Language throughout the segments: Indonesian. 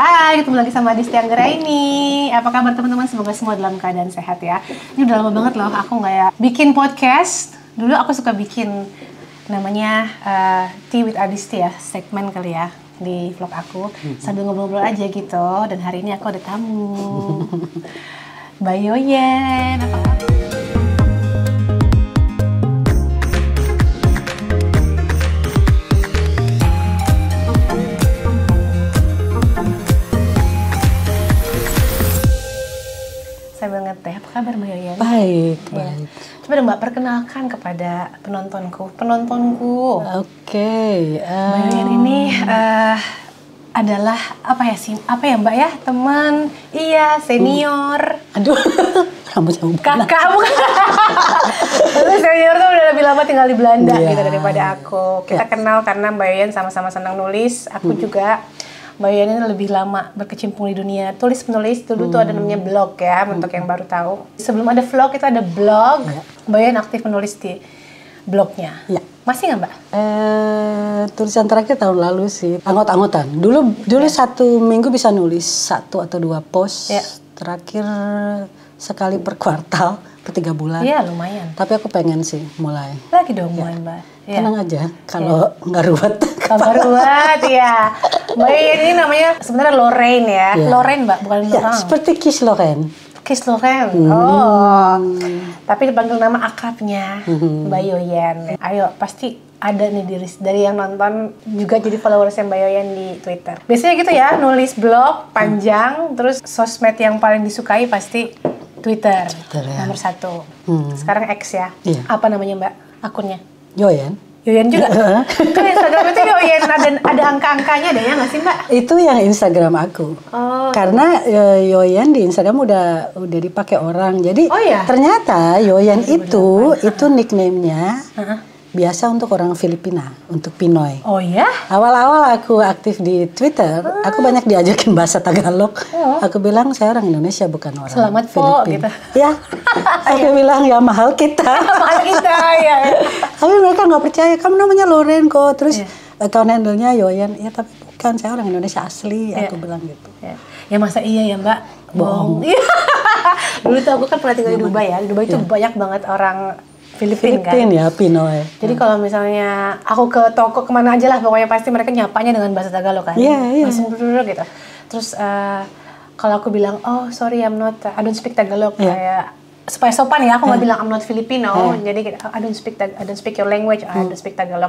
Hai, ketemu lagi sama Disti Anggraini. Apa kabar teman-teman? Semoga semua dalam keadaan sehat ya. Ini udah lama banget loh aku nggak ya bikin podcast. Dulu aku suka bikin namanya Tea with Adisti ya, segmen kali ya di vlog aku. Sambil ngobrol-ngobrol aja gitu. Dan hari ini aku ada tamu. Mbak Yoyen, apa kabar? Sambil ngeteh, apa kabar Mbak Yoyen? Baik, Ya. baik. Coba dong Mbak, perkenalkan kepada penontonku. Oke. Mbak Yoyen ini adalah apa ya Mbak ya? Teman, iya, senior. Aduh, rambut jauh banget. Kakak bukan? Terus senior tuh udah lebih lama tinggal di Belanda Iya. gitu daripada aku. Kita kenal karena Mbak Yoyen sama-sama senang nulis. Aku juga. Mbak Yoyen ini lebih lama berkecimpung di dunia tulis-menulis. Dulu tuh ada namanya blog ya, untuk yang baru tahu. Sebelum ada vlog itu ada blog. Iya. Mbak Yoyen aktif menulis di blognya. Iya. Masih nggak Mbak? Tulisan terakhir tahun lalu sih, anggot-anggotan. Dulu satu minggu bisa nulis 1 atau 2 post. Iya. Terakhir sekali per kuartal, per 3 bulan. Iya lumayan. Tapi aku pengen sih mulai. Lagi dong mulai Mbak. Iya. Tenang aja, kalau nggak ruwet. Kabar buat ya. Mbak Yoyen ini namanya sebenarnya Lorraine ya. Iya. Lorraine Mbak, bukan Ya, Laurent. seperti Kiss Loren. Kiss Lorraine. Oh. Tapi dipanggil nama akrabnya Mbak Yoyen. Ayo, pasti ada nih dari yang nonton juga jadi followersnya Mbak Yoyen di Twitter. Biasanya gitu ya, nulis blog panjang, terus sosmed yang paling disukai pasti Twitter ya. nomor 1. Sekarang X ya. Iya. Apa namanya Mbak akunnya? Yoyen. Yoyen juga. Kan Instagram itu Yoyen ada angka-angkanya ada ya nggak sih Mbak? Itu yang Instagram aku. Oh. Karena Yoyen di Instagram udah dipakai orang. Jadi Oh, iya? ternyata Yoyen itu nickname-nya Heeh. biasa untuk orang Filipina, untuk Pinoy. Oh ya? Awal-awal aku aktif di Twitter, aku banyak diajakin bahasa Tagalog. Aku bilang saya orang Indonesia bukan orang Selamat po, Filipina. gitu. Ya, aku bilang ya mahal kita. Mahal kita ya. Tapi mereka nggak percaya, kamu namanya Loren kok. Terus account handle-nya Yoyen, ya tapi bukan, saya orang Indonesia asli. Aku bilang gitu. Ya masa iya ya Mbak? Bohong. Dulu tuh aku kan pernah tinggal di Dubai ya. Di Dubai itu banyak banget orang Filipina kan. Filipin ya, Pinoy. Jadi kalau misalnya aku ke toko kemana aja lah, pokoknya pasti mereka nyapanya dengan bahasa Tagalog kan. Iya. Langsung duduk gitu. Terus kalau aku bilang, oh sorry I don't speak Tagalog, kayak supaya sopan ya, aku nggak bilang I'm not Filipino. Jadi I don't speak your language, I don't speak Tagalog.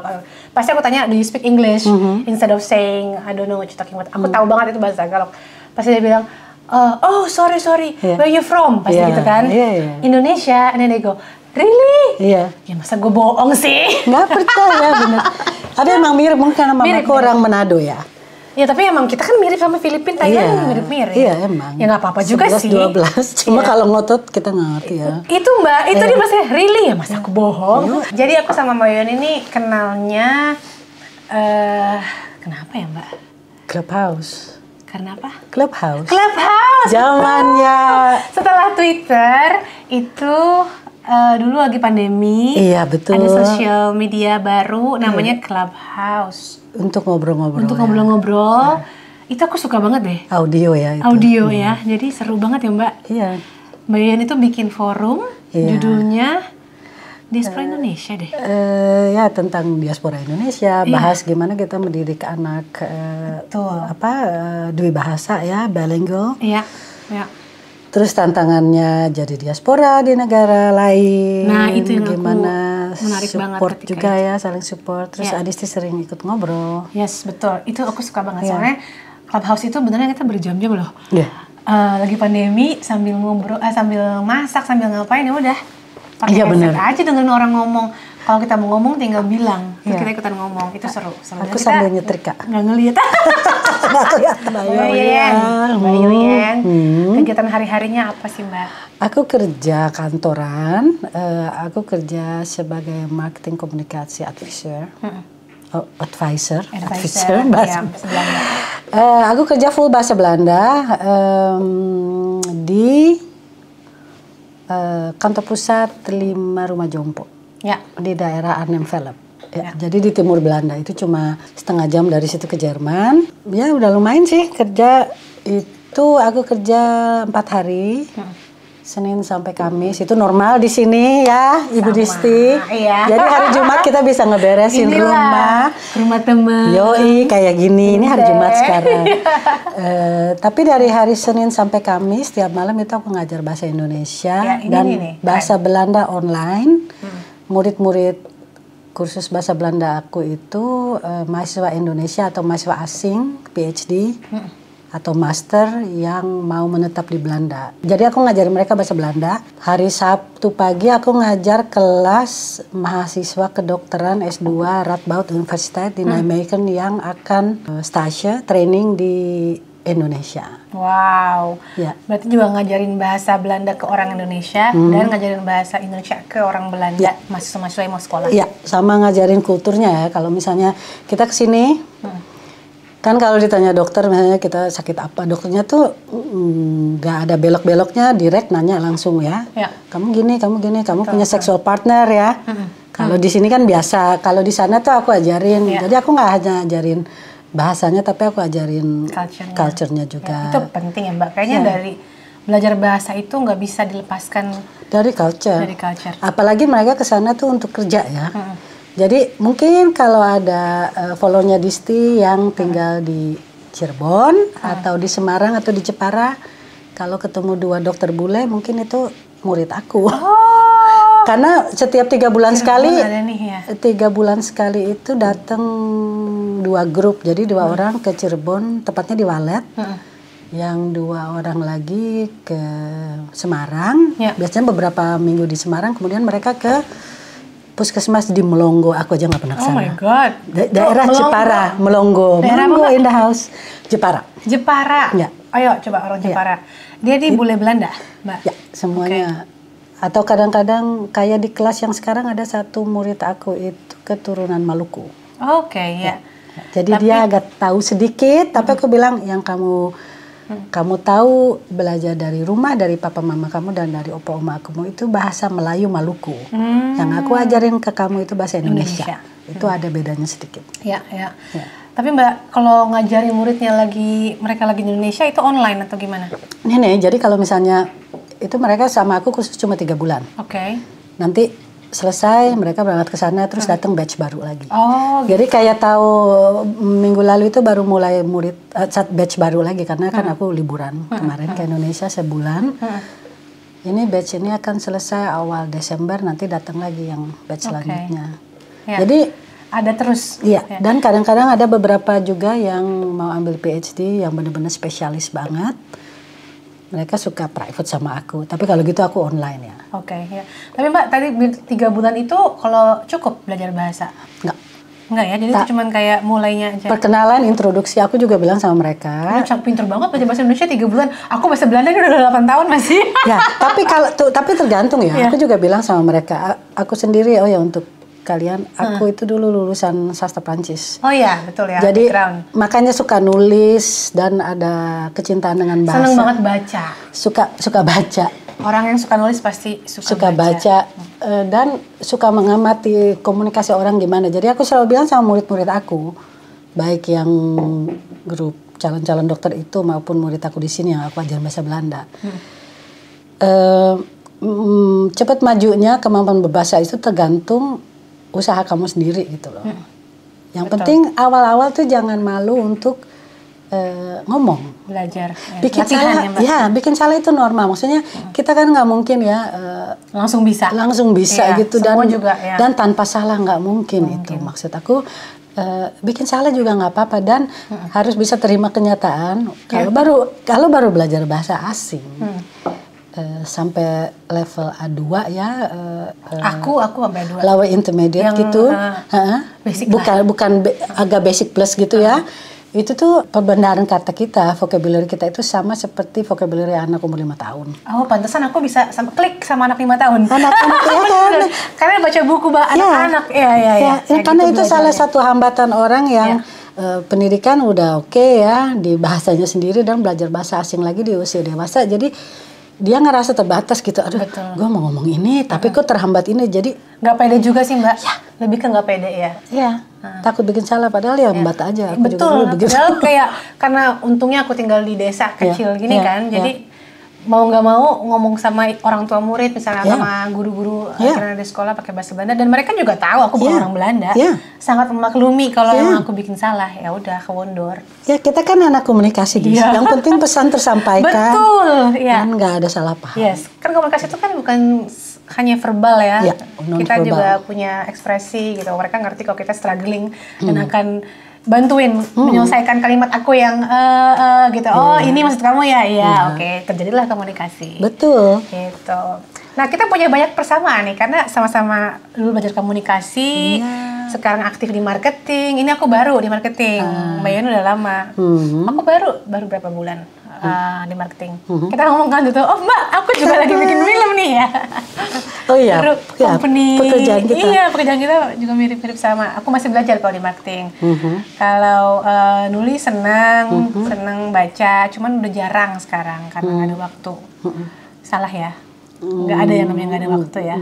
Pasti aku tanya, do you speak English? Instead of saying I don't know what you're talking about. Aku tahu banget itu bahasa Tagalog. Pasti dia bilang, oh sorry, where you from? Pasti gitu kan. Indonesia, and then they go, really? Iya. Ya masa gue bohong sih? Nggak percaya bener. Tapi emang mirip, mungkin sama mamaku orang Manado ya. Ya tapi emang kita kan mirip sama Filipina, Thailand mirip-mirip. Iya emang. Ya nggak apa-apa juga 11, sih. 12. Cuma kalau ngotot kita nggak ngerti ya. Itu Mbak, itu dia bahasa really ya, masa aku bohong. Jadi aku sama Mbak Yoyen ini kenalnya, kenapa ya Mbak? Clubhouse. Karena apa? Clubhouse. Clubhouse! Zamannya. Setelah Twitter, itu dulu lagi pandemi. Iya betul. Ada sosial media baru namanya Clubhouse. Untuk ngobrol-ngobrol. Untuk ngobrol-ngobrol, itu aku suka banget deh. Audio ya itu. Audio ya, jadi seru banget ya Mbak. Iya. Mbak Yoyen itu bikin forum, judulnya Diaspora Indonesia deh. Ya tentang diaspora Indonesia, bahas gimana kita mendidik anak dua bahasa ya, bilingual. Iya, ya. Terus tantangannya jadi diaspora di negara lain. Nah, itu yang gimana aku menarik banget support ketika juga ya, saling support. Terus Adisti sering ikut ngobrol. Yes, betul. Itu aku suka banget. Soalnya Clubhouse itu beneran kita berjam-jam loh. Iya. Lagi pandemi sambil ngobrol, sambil masak, sambil ngapain ya udah. Pakai headset aja dengerin orang ngomong. Kalau kita mau ngomong tinggal bilang. Terus kita ikutan ngomong. Itu seru. Aku sambil nyetrika. Nggak ngeliat. Nggak kelihatan. Mbak Yoyen. Kegiatan hari-harinya apa sih Mbak? Aku kerja kantoran. Aku kerja sebagai marketing komunikasi advisor. Advisor bahasa Belanda. Aku kerja full bahasa Belanda di kantor pusat 5 Rumah Jompo. Ya. Di daerah Arnhem Velep. Ya, jadi di timur Belanda itu cuma setengah jam dari situ ke Jerman. Ya udah lumayan sih kerja itu aku kerja 4 hari. Senin sampai Kamis itu normal di sini ya, Ibu Disti. Iya. Jadi hari Jumat kita bisa ngeberesin rumah teman. Yoi kayak gini. Ini hari Jumat sekarang. Tapi dari hari Senin sampai Kamis tiap malam itu aku ngajar bahasa Indonesia dan bahasa Belanda online. Murid-murid kursus bahasa Belanda aku itu mahasiswa Indonesia atau mahasiswa asing PhD. Atau master yang mau menetap di Belanda. Jadi aku ngajarin mereka bahasa Belanda. Hari Sabtu pagi aku ngajar kelas mahasiswa kedokteran S2 Radboud Universiteit di Nijmegen yang akan stage training di Indonesia. Wow. Ya. Berarti juga ngajarin bahasa Belanda ke orang Indonesia dan ngajarin bahasa Indonesia ke orang Belanda, mahasiswa-mahasiswa yang mau sekolah. Iya, sama ngajarin kulturnya ya. Kalau misalnya kita ke sini kan kalau ditanya dokter misalnya kita sakit apa, dokternya tuh nggak ada belok-beloknya, direct nanya langsung ya. Kamu gini, kamu punya sexual partner ya. Kalau di sini kan biasa, kalau di sana tuh aku ajarin. Jadi aku nggak hanya ajarin bahasanya, tapi aku ajarin culture-nya juga. Itu penting ya Mbak. Kayaknya dari belajar bahasa itu nggak bisa dilepaskan dari culture. Apalagi mereka ke sana tuh untuk kerja ya. Jadi mungkin kalau ada follow-nya Disti yang tinggal di Cirebon atau di Semarang atau di Jepara, kalau ketemu 2 dokter bule mungkin itu murid aku. Karena setiap 3 bulan sekali, 3 bulan sekali itu datang 2 grup. Jadi 2 orang ke Cirebon, tepatnya di Walet. Yang 2 orang lagi ke Semarang. Biasanya beberapa minggu di Semarang, kemudian mereka ke puskesmas di Melongo. Aku aja nggak pernah kesana. Oh my god. Daerah Jepara, Melongo. Melongo in the house. Jepara. Ya. Ayo coba orang Jepara. Dia di bule Belanda, Mbak. Ya, semuanya. Atau kadang-kadang kayak di kelas yang sekarang ada satu murid aku itu keturunan Maluku. Ya. Jadi dia agak tahu sedikit, tapi aku bilang yang kamu tahu belajar dari rumah, dari papa mama kamu dan dari opa oma kamu itu bahasa Melayu Maluku. Yang aku ajarin ke kamu itu bahasa Indonesia. Itu ada bedanya sedikit. Ya. Tapi Mbak, kalau ngajarin muridnya mereka lagi di Indonesia itu online atau gimana? Nih, jadi kalau misalnya itu mereka sama aku khusus cuma 3 bulan. Nanti selesai mereka berangkat ke sana terus datang batch baru lagi. Jadi kayak tahu minggu lalu itu baru mulai batch baru lagi karena kan aku liburan kemarin ke Indonesia sebulan. Ini batch ini akan selesai awal Desember, nanti datang lagi yang batch selanjutnya. Jadi ada terus. Iya. Dan kadang-kadang ada beberapa juga yang mau ambil PhD yang benar-benar spesialis banget. Mereka suka private sama aku, tapi kalau gitu aku online ya. Ya. Tapi Mbak tadi 3 bulan itu kalau cukup belajar bahasa? Enggak ya, jadi itu cuman kayak mulainya aja. Perkenalan, introduksi, aku juga bilang sama mereka. Pinter banget belajar bahasa Indonesia 3 bulan. Aku bahasa Belanda udah 8 tahun masih. Ya, tapi tergantung ya. Aku juga bilang sama mereka, aku sendiri untuk kalian, aku itu dulu lulusan sastra Prancis. Betul ya. Jadi makanya suka nulis dan ada kecintaan dengan bahasa. Seneng banget baca. Suka baca. Orang yang suka nulis pasti suka baca. Dan suka mengamati komunikasi orang gimana. Jadi aku selalu bilang sama murid-murid aku, baik yang grup calon-calon dokter itu maupun murid aku di sini yang aku ajar bahasa Belanda. Cepat majunya kemampuan berbahasa itu tergantung usaha kamu sendiri gitu loh. Yang penting awal-awal tuh jangan malu untuk ngomong. Belajar. Bikin salah, bikin salah itu normal. Maksudnya kita kan nggak mungkin ya langsung bisa gitu juga, dan tanpa salah nggak mungkin itu. Maksud aku bikin salah juga nggak apa-apa dan harus bisa terima kenyataan. Kalau baru belajar bahasa asing. Sampai level A2 ya. Aku sampai A2. Lower intermediate yang, gitu. Bukan agak basic plus gitu ya. Itu tuh pembenaran kata kita, vocabulary kita itu sama seperti vocabulary anak umur 5 tahun. Pantesan aku bisa klik sama anak 5 tahun. Anak-anak ya kan. Karena baca buku anak-anak. Karena itu salah satu hambatan orang yang pendidikan udah oke ya di bahasanya sendiri dan belajar bahasa asing lagi di usia dewasa. Jadi dia ngerasa terbatas gitu. Aduh, gue mau ngomong ini, tapi kok terhambat ini. Jadi nggak pede juga sih Mbak. Ya. Lebih ke nggak pede ya. Iya. Takut bikin salah, padahal ya mbak aja. Aku betul. Juga padahal kayak karena untungnya aku tinggal di desa kecil gini kan, jadi mau nggak mau ngomong sama orang tua murid misalnya sama guru-guru karena di sekolah pakai bahasa Belanda, dan mereka juga tahu aku bukan orang Belanda, sangat memaklumi kalau emang aku bikin salah, ya udah kewondor. Ya kita kan anak komunikasi, yang penting pesan tersampaikan. Betul, ya. Dan nggak ada salah paham. Yes, kan komunikasi itu kan bukan hanya verbal ya, kita verbal. Juga punya ekspresi gitu. Mereka ngerti kalau kita struggling dan akan bantuin menyelesaikan kalimat aku yang gitu. Oh, ini maksud kamu ya? Iya, oke. Terjadilah komunikasi. Betul. Gitu. Nah, kita punya banyak persamaan nih karena sama-sama dulu belajar komunikasi, sekarang aktif di marketing. Ini aku baru di marketing. Mbak Yoni udah lama. Aku baru berapa bulan di marketing. Kita ngomong kan gitu, oh Mbak, aku juga lagi bikin film nih ya. Oh iya, company, pekerjaan kita. Iya, pekerjaan kita juga mirip-mirip sama. Aku masih belajar kalau di marketing. Kalau nulis senang baca, cuman udah jarang sekarang karena nggak ada waktu. Salah ya? Nggak ada yang namanya nggak ada waktu ya.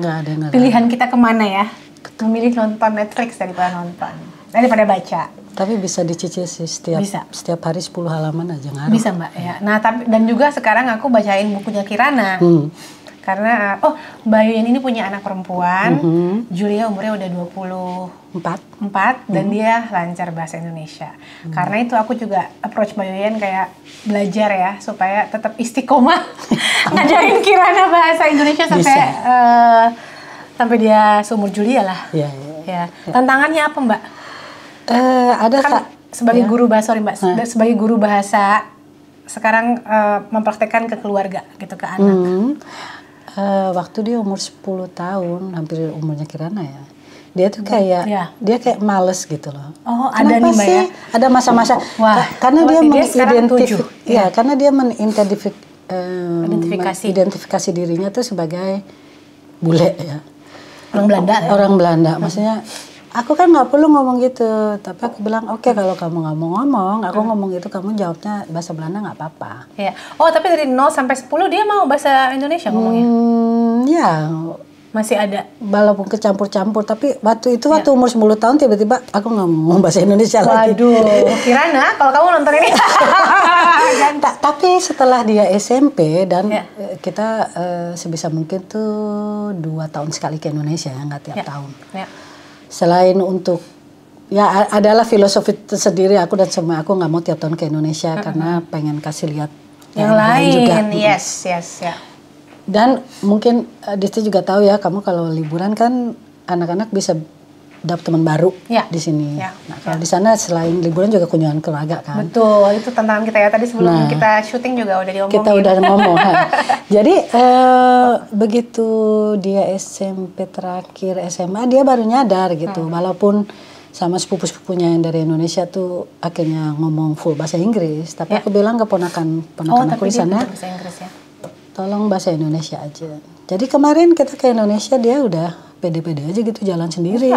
Pilihan kita kemana ya? Memilih nonton Netflix daripada baca. Tapi bisa dicicil sih setiap hari 10 halaman aja ngaruh. Bisa Mbak ya. Nah tapi dan juga sekarang aku bacain bukunya Kirana. Karena Mbak Yuyun ini punya anak perempuan. Julia umurnya udah 24 dan dia lancar bahasa Indonesia. Karena itu aku juga approach Mbak Yuyun kayak belajar ya supaya tetap istiqomah ngajarin Kirana bahasa Indonesia sampai dia seumur Julia lah. Ya. Tantangannya apa Mbak? Ada kan sebagai guru bahasa, Mbak. Sebagai guru bahasa sekarang mempraktekkan ke keluarga gitu, ke anak. Waktu dia umur 10 tahun, hampir umurnya Kirana ya. Dia tuh kayak dia kayak males gitu loh. Oh, kenapa ada nih Mbak ya? Ada masa-masa karena dia mengidentifikasi dirinya tuh sebagai bule ya. Orang Belanda. Maksudnya aku kan nggak perlu ngomong gitu, tapi aku bilang oke, kalau kamu nggak mau ngomong, aku ngomong gitu, kamu jawabnya bahasa Belanda nggak apa-apa. Iya. Oh tapi dari 0 sampai 10 dia mau bahasa Indonesia ngomongnya? Ya. Masih ada. Walaupun kecampur-campur, tapi waktu umur 10 tahun tiba-tiba aku nggak mau bahasa Indonesia lagi. Waduh. Kirana, kalau kamu nonton ini. Tapi setelah dia SMP dan kita sebisa mungkin tuh 2 tahun sekali ke Indonesia ya, nggak tiap tahun. Selain untuk adalah filosofi tersendiri aku dan semua, aku nggak mau tiap tahun ke Indonesia karena pengen kasih lihat yang lain juga. Yes. Dan mungkin Disti juga tahu ya, kamu kalau liburan kan anak-anak bisa dapat teman baru di sini. Nah kalau di sana selain liburan juga kunjungan keluarga kan. Betul, itu tantangan kita ya, tadi sebelum kita syuting juga udah diomongin. Kita udah ngomong. Jadi begitu dia SMP terakhir SMA, dia baru nyadar gitu, walaupun sama sepupu-sepupunya yang dari Indonesia tuh akhirnya ngomong full bahasa Inggris, tapi aku bilang ke ponakan aku di sana, tolong bahasa Indonesia aja. Jadi kemarin kita ke Indonesia, dia udah pede-pede aja gitu, jalan sendiri.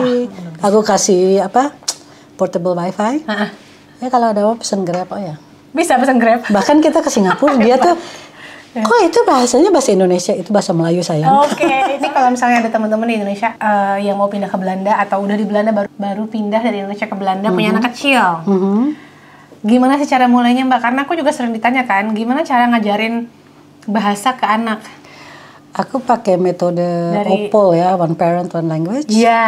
Aku kasih portable wifi. Ya kalau ada apa pesen Grab bisa pesen Grab. Bahkan kita ke Singapura, dia tuh kok itu bahasanya bahasa Indonesia, itu bahasa Melayu sayang. Oke. Ini kalau misalnya ada teman-teman di Indonesia yang mau pindah ke Belanda atau udah di Belanda baru pindah dari Indonesia ke Belanda, punya anak kecil. Gimana sih cara mulainya Mbak? Karena aku juga sering ditanya kan, gimana cara ngajarin bahasa ke anak? Aku pakai metode OPOL ya, One Parent One Language. Iya,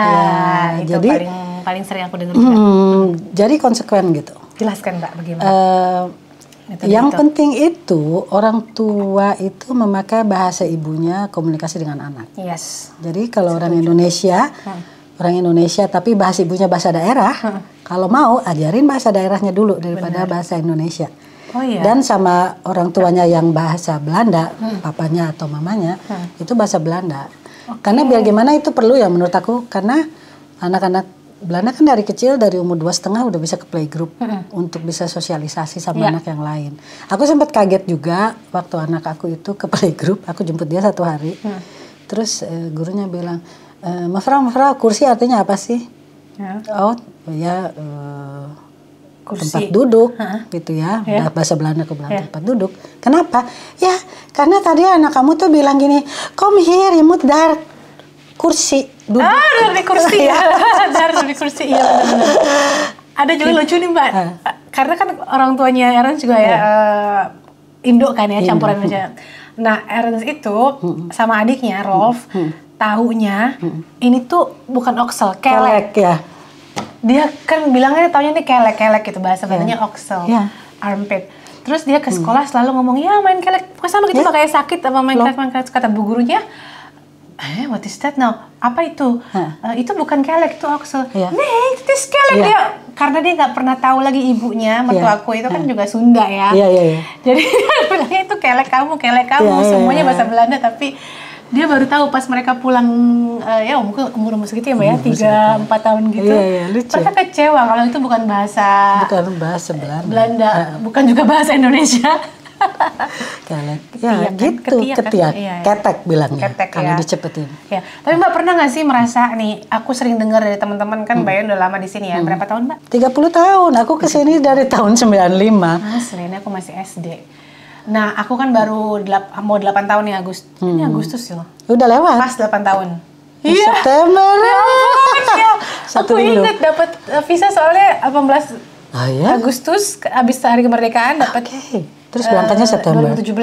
itu jadi paling sering aku dengar juga. Jadi konsekuen gitu. Jelaskan Mbak bagaimana? Yang penting itu orang tua itu memakai bahasa ibunya komunikasi dengan anak. Yes. Jadi kalau orang Indonesia tapi bahasa ibunya bahasa daerah, kalau mau ajarin bahasa daerahnya dulu daripada bahasa Indonesia. Oh, iya. Dan sama orang tuanya yang bahasa Belanda, papanya atau mamanya, itu bahasa Belanda. Karena biar gimana itu perlu ya menurut aku, karena anak-anak Belanda kan dari kecil, dari umur 2,5 udah bisa ke playgroup untuk bisa sosialisasi sama anak yang lain. Aku sempat kaget juga waktu anak aku itu ke playgroup, aku jemput dia 1 hari, terus gurunya bilang, Mevrouw, kursi artinya apa sih? Oh ya, kursi. Tempat duduk gitu ya, bahasa Belanda ke Belanda tempat duduk. Kenapa? Ya Karena tadi anak kamu tuh bilang gini, come here, imut dar kursi duduk. Dari kursi ya. Dari kursi, iya benar-benar. Ada juga lucu nih Mbak, karena kan orang tuanya Aaron juga ya Indo kan ya, campuran aja. Nah Aaron itu sama adiknya Rolf tahunya ini tuh bukan oksel, kelek. Ya. Dia kan bilangnya taunya nih kelek gitu, bahasa Belandanya oksel, armpit. Terus dia ke sekolah selalu ngomong, ya main kelek, pokoknya sama gitu kayak sakit apa main kelek. Kata bu gurunya, what is that now? Apa itu? Itu bukan kelek, itu oksel. Nih, itu kelek dia. Karena dia nggak pernah tahu lagi ibunya, mertuaku itu kan juga Sunda ya. Jadi dia bilangnya itu kelek kamu, semuanya bahasa Belanda, tapi dia baru tahu pas mereka pulang, ya mungkin umur segitu ya Mbak ya, 3-4 tahun gitu. Lucu. Mereka kecewa kalau itu bukan bahasa Belanda, bukan juga bahasa Indonesia. Kelek. Ya gitu, ketiak. Ketek bilangnya. Kalau dicepetin. Ya. Tapi Mbak pernah nggak sih merasa nih, aku sering dengar dari teman-teman kan Mbak Yon udah lama di sini ya. Berapa tahun Mbak? 30 tahun. Aku kesini dari tahun 95. Asli, ini aku masih SD. Nah, aku kan baru mau 8 tahun nih Ini Agustus loh. Udah lewat. Pas 8 tahun. September. Aku ingat dapat visa soalnya 18 Agustus habis hari kemerdekaan dapat. Terus berangkatnya September 2017.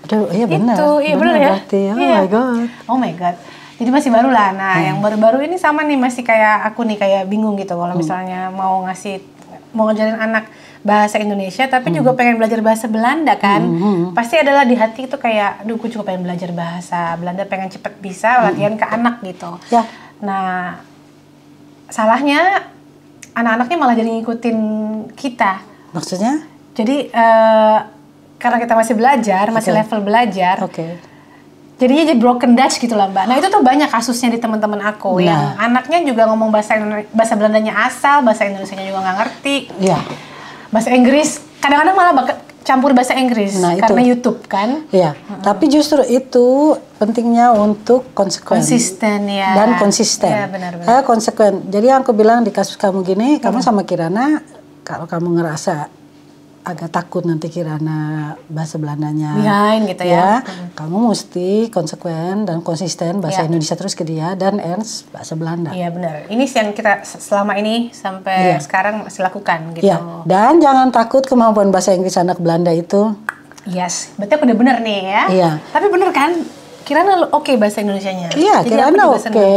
Aduh, iya benar. Itu iya benar ya. Berarti, my god. Oh my god. Jadi masih baru lah. Nah, yang baru-baru ini sama nih, masih kayak aku nih, kayak bingung gitu kalau misalnya mau ngajarin anak bahasa Indonesia tapi juga pengen belajar bahasa Belanda kan. Pasti adalah di hati itu kayak, aduh gue juga pengen belajar bahasa Belanda, pengen cepet bisa latihan ke anak gitu. Nah, salahnya anak-anaknya malah jadi ngikutin kita. Maksudnya? Jadi karena kita masih belajar, masih level belajar. Jadinya jadi broken Dutch gitu lah Mbak. Nah itu tuh banyak kasusnya di teman-teman aku yang anaknya juga ngomong bahasa Belandanya asal, bahasa Indonesianya juga nggak ngerti. Bahasa Inggris, kadang-kadang malah campur bahasa Inggris karena YouTube kan. Tapi justru itu pentingnya untuk konsisten dan konsisten. Benar-benar. Konsekuen. Jadi yang aku bilang di kasus kamu gini, kamu sama Kirana, kalau kamu ngerasa agak takut nanti Kirana bahasa Belandanya behind gitu ya. Kamu mesti konsekuen dan konsisten bahasa Indonesia terus ke dia, dan Ernst bahasa Belanda. Iya benar. Ini yang kita selama ini sampai sekarang masih lakukan gitu. Dan jangan takut kemampuan bahasa Inggris anak Belanda itu. Berarti aku udah bener nih ya. Tapi bener kan? Kirana oke bahasa Indonesianya. Kirana oke.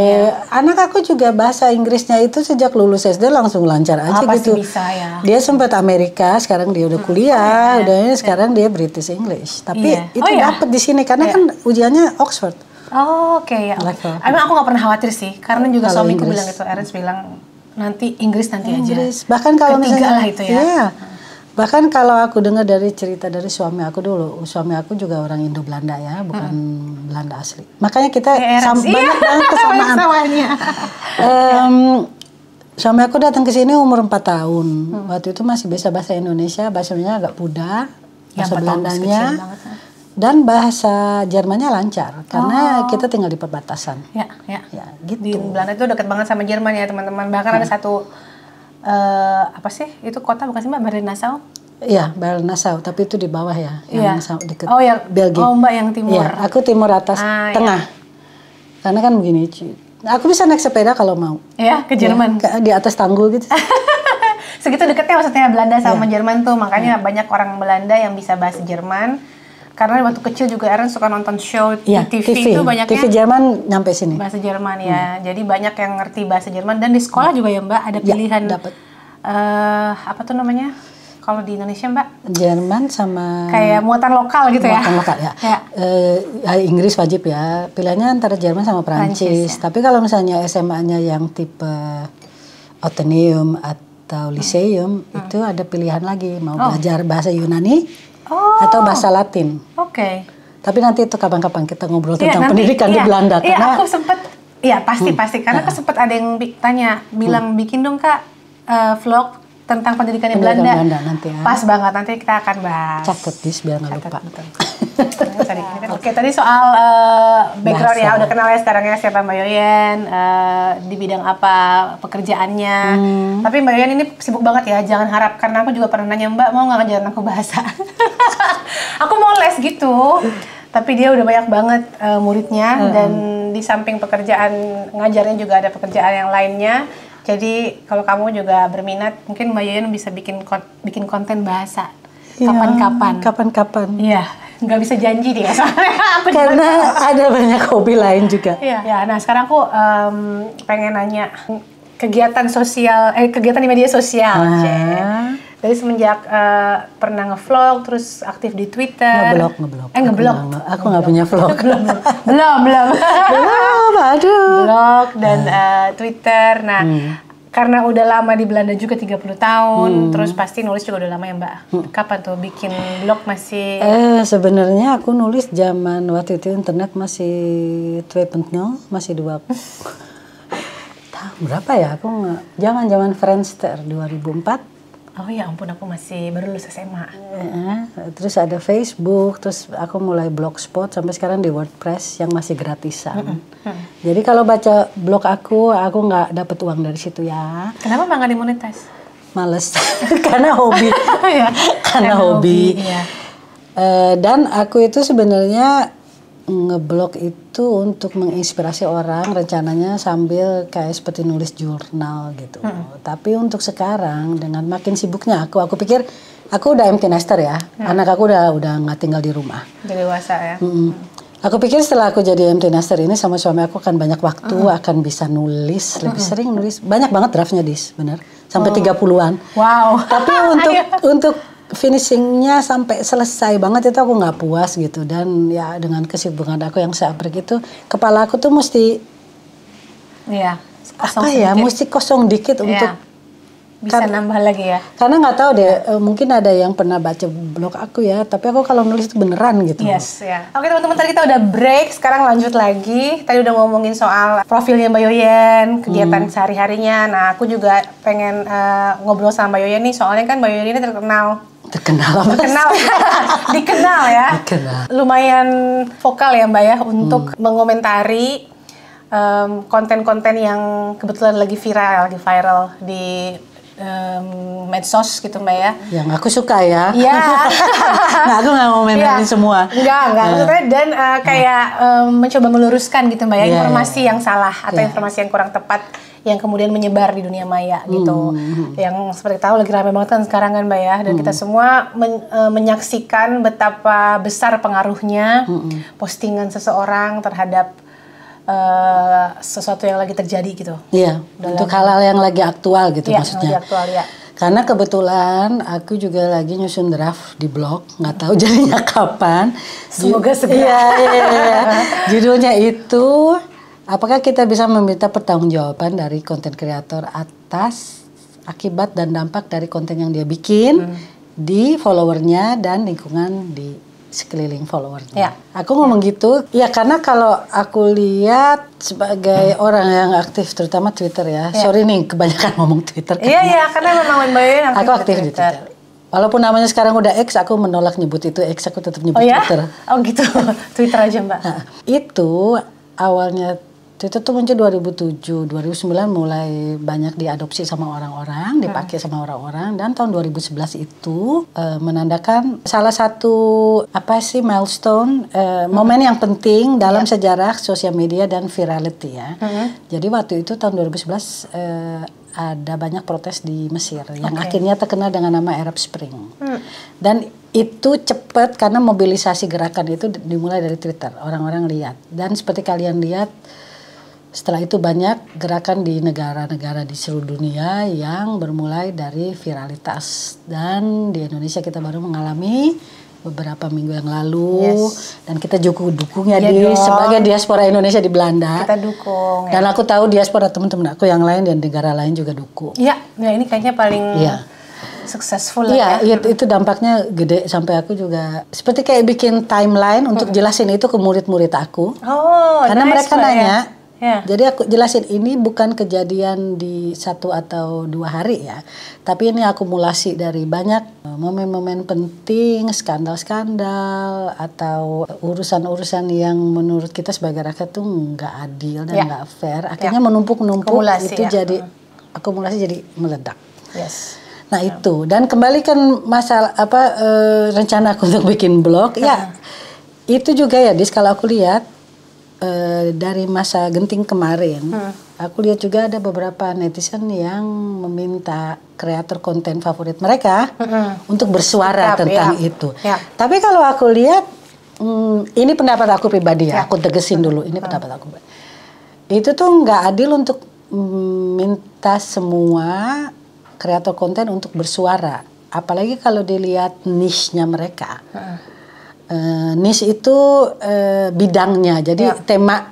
Anak aku juga bahasa Inggrisnya itu sejak lulus SD langsung lancar aja gitu. Pasti bisa ya. Dia sempat Amerika, sekarang dia udah kuliah, sekarang dia British English. Tapi itu dapat di sini karena kan ujiannya Oxford. Emang aku nggak pernah khawatir sih, karena juga suamiku bilang gitu, Ernst bilang nanti Inggris aja. Bahkan kalau ketiga lah itu ya. Bahkan kalau aku dengar dari cerita dari suami aku dulu, suami aku juga orang Indo Belanda ya, bukan Belanda asli. Makanya kita banyak banget kesamaan. Suami aku datang ke sini umur 4 tahun. Waktu itu masih bisa bahasa Indonesia, bahasanya agak pudar, bahasa Belandanya, dan bahasa Jermannya lancar karena kita tinggal di perbatasan. Gitu. Di Belanda itu dekat banget sama Jerman ya teman-teman. Bahkan ada satu apa sih itu kota bukan sih Mbak, Bernasau? Bernasau, tapi itu di bawah ya, yang dekat Belgia. Mbak yang timur. Aku timur atas, tengah. Karena kan begini, aku bisa naik sepeda kalau mau. Ke Jerman. Di atas tanggul gitu. Segitu dekatnya maksudnya Belanda sama Jerman tuh, makanya banyak orang Belanda yang bisa bahasa Jerman. Karena waktu kecil juga Aaron suka nonton show di TV itu banyaknya TV Jerman nyampe sini. Bahasa Jerman ya. Jadi banyak yang ngerti bahasa Jerman, dan di sekolah juga ya Mbak ada pilihan dapat. Apa tuh namanya? Kalau di Indonesia Mbak? Jerman sama kayak muatan lokal gitu ya. Muatan lokal ya. Inggris wajib ya. Pilihannya antara Jerman sama Perancis. Tapi kalau misalnya SMA-nya yang tipe Atheneum atau Lyceum itu ada pilihan lagi, mau belajar bahasa Yunani atau bahasa Latin. Tapi nanti itu kapan-kapan kita ngobrol tentang pendidikan di Belanda. Karena aku sempet, pasti. Karena aku sempet ada yang bilang bikin dong Kak vlog tentang pendidikan di Belanda. Nanti ya. Pas banget, nanti kita akan bahas. Catat biar nggak lupa. Oke, tadi soal background ya, udah kenal ya sekarang ya siapa Mbak Yoyen, di bidang apa pekerjaannya. Tapi Mbak Yoyen ini sibuk banget ya, jangan harap, karena aku juga pernah nanya Mbak mau nggak ngajarin aku bahasa. Aku mau les gitu, Tapi dia udah banyak banget muridnya dan di samping pekerjaan ngajarnya juga ada pekerjaan yang lainnya. Jadi kalau kamu juga berminat, mungkin Mbak Yoyen bisa bikin konten bahasa. Kapan-kapan. Kapan-kapan. Iya, nggak bisa janji dia soalnya. Karena ada banyak hobi lain juga. Iya. Ya, nah sekarang aku pengen nanya kegiatan di media sosial. Dari semenjak pernah nge-vlog, terus aktif di Twitter. Ngeblog. Ngeblog. Aku nggak punya vlog. Belum. Aduh. Blog dan Twitter. Nah, karena udah lama di Belanda juga 30 tahun, terus pasti nulis juga udah lama ya Mbak. Kapan tuh bikin blog masih? Sebenarnya aku nulis zaman waktu itu internet masih 2.0, masih 2. Tahun berapa ya? Aku nggak. Zaman Friendster 2004. Oh ya ampun, aku masih baru lulus SMA. Terus ada Facebook, terus aku mulai blogspot sampai sekarang di WordPress yang masih gratisan. Jadi kalau baca blog aku nggak dapat uang dari situ ya. Kenapa nggak dimonetize? Males, karena hobi. Karena hobi. Iya. Dan aku itu sebenarnya ngeblog itu untuk menginspirasi orang, rencananya sambil kayak seperti nulis jurnal gitu. Tapi untuk sekarang dengan makin sibuknya aku pikir aku udah empty nester ya. Anak aku udah nggak tinggal di rumah. Udah dewasa ya. Aku pikir setelah aku jadi empty nester ini sama suami aku akan banyak waktu, akan bisa nulis, lebih sering nulis. Banyak banget draftnya, Dis, bener. Sampai 30-an. Wow. Tapi untuk finishingnya sampai selesai banget itu aku nggak puas gitu. Dan ya dengan kesibukan aku yang seabrek itu, kepala aku tuh mesti mesti kosong dikit untuk bisa nambah lagi ya. Karena nggak tahu deh, mungkin ada yang pernah baca blog aku ya, tapi aku kalau nulis itu beneran gitu. Yes, ya. Oke teman-teman, tadi kita udah break, sekarang lanjut lagi. Tadi udah ngomongin soal profilnya Mbak Yoyen, kegiatan sehari-harinya. Nah, aku juga pengen ngobrol sama Mbak Yoyen nih, soalnya kan Mbak Yoyen ini dikenal ya. Lumayan vokal ya Mbak ya untuk mengomentari konten-konten yang kebetulan lagi viral di medsos gitu Mbak ya. Yang aku suka ya. Iya. Nah, aku nggak mau komentarin semua. Enggak. Maksudnya dan kayak mencoba meluruskan gitu Mbak ya, informasi yang salah atau informasi yang kurang tepat yang kemudian menyebar di dunia maya gitu. Yang seperti tahu lagi ramai banget kan sekarang kan Mbak ya. Dan kita semua menyaksikan betapa besar pengaruhnya postingan seseorang terhadap sesuatu yang lagi terjadi gitu. Iya, untuk hal-hal yang lagi aktual gitu maksudnya. Lagi aktual, ya. Karena kebetulan aku juga lagi nyusun draft di blog, nggak tahu jadinya kapan. Semoga segera. Iya. Judulnya itu, apakah kita bisa meminta pertanggungjawaban dari konten kreator atas akibat dan dampak dari konten yang dia bikin di followernya dan lingkungan di sekeliling followernya. Ya. Aku ngomong gitu, ya karena kalau aku lihat sebagai orang yang aktif, terutama Twitter ya. Sorry nih, kebanyakan ngomong Twitter. Iya, karena memang Mbak Yoyen aku aktif di Twitter. Walaupun namanya sekarang udah X, aku menolak nyebut itu X, aku tetap nyebut Twitter. Oh gitu, Twitter aja Mbak. Nah, itu awalnya Twitter tuh muncul 2007, 2009 mulai banyak diadopsi sama orang-orang, dipakai sama orang-orang, dan tahun 2011 itu menandakan salah satu milestone, momen yang penting dalam sejarah sosial media dan virality ya. Jadi waktu itu tahun 2011 ada banyak protes di Mesir yang akhirnya terkenal dengan nama Arab Spring. Dan itu cepat karena mobilisasi gerakan itu dimulai dari Twitter, orang-orang lihat. Dan seperti kalian lihat, setelah itu banyak gerakan di negara-negara di seluruh dunia yang bermulai dari viralitas. Dan di Indonesia kita baru mengalami beberapa minggu yang lalu. Dan kita juga dukungnya sebagai diaspora Indonesia di Belanda. Kita dukung. Dan aku tahu diaspora teman-teman aku yang lain dan negara lain juga dukung. Iya, ini kayaknya paling successful ya. Iya, itu dampaknya gede sampai aku juga seperti kayak bikin timeline untuk jelasin itu ke murid-murid aku. Karena mereka nanya. Jadi aku jelasin ini bukan kejadian di 1 atau 2 hari ya, tapi ini akumulasi dari banyak momen-momen penting, skandal-skandal atau urusan-urusan yang menurut kita sebagai rakyat tuh nggak adil dan nggak fair. Akhirnya menumpuk-numpuk itu jadi akumulasi jadi meledak. Nah itu, dan kembalikan masalah rencana aku untuk bikin blog itu juga ya, kalau aku lihat dari masa genting kemarin, aku lihat juga ada beberapa netizen yang meminta kreator konten favorit mereka untuk bersuara tentang itu. Tapi kalau aku lihat, ini pendapat aku pribadi ya, aku tegesin dulu, ini pendapat aku. Itu tuh nggak adil untuk minta semua kreator konten untuk bersuara, apalagi kalau dilihat niche-nya mereka. Niche itu bidangnya, jadi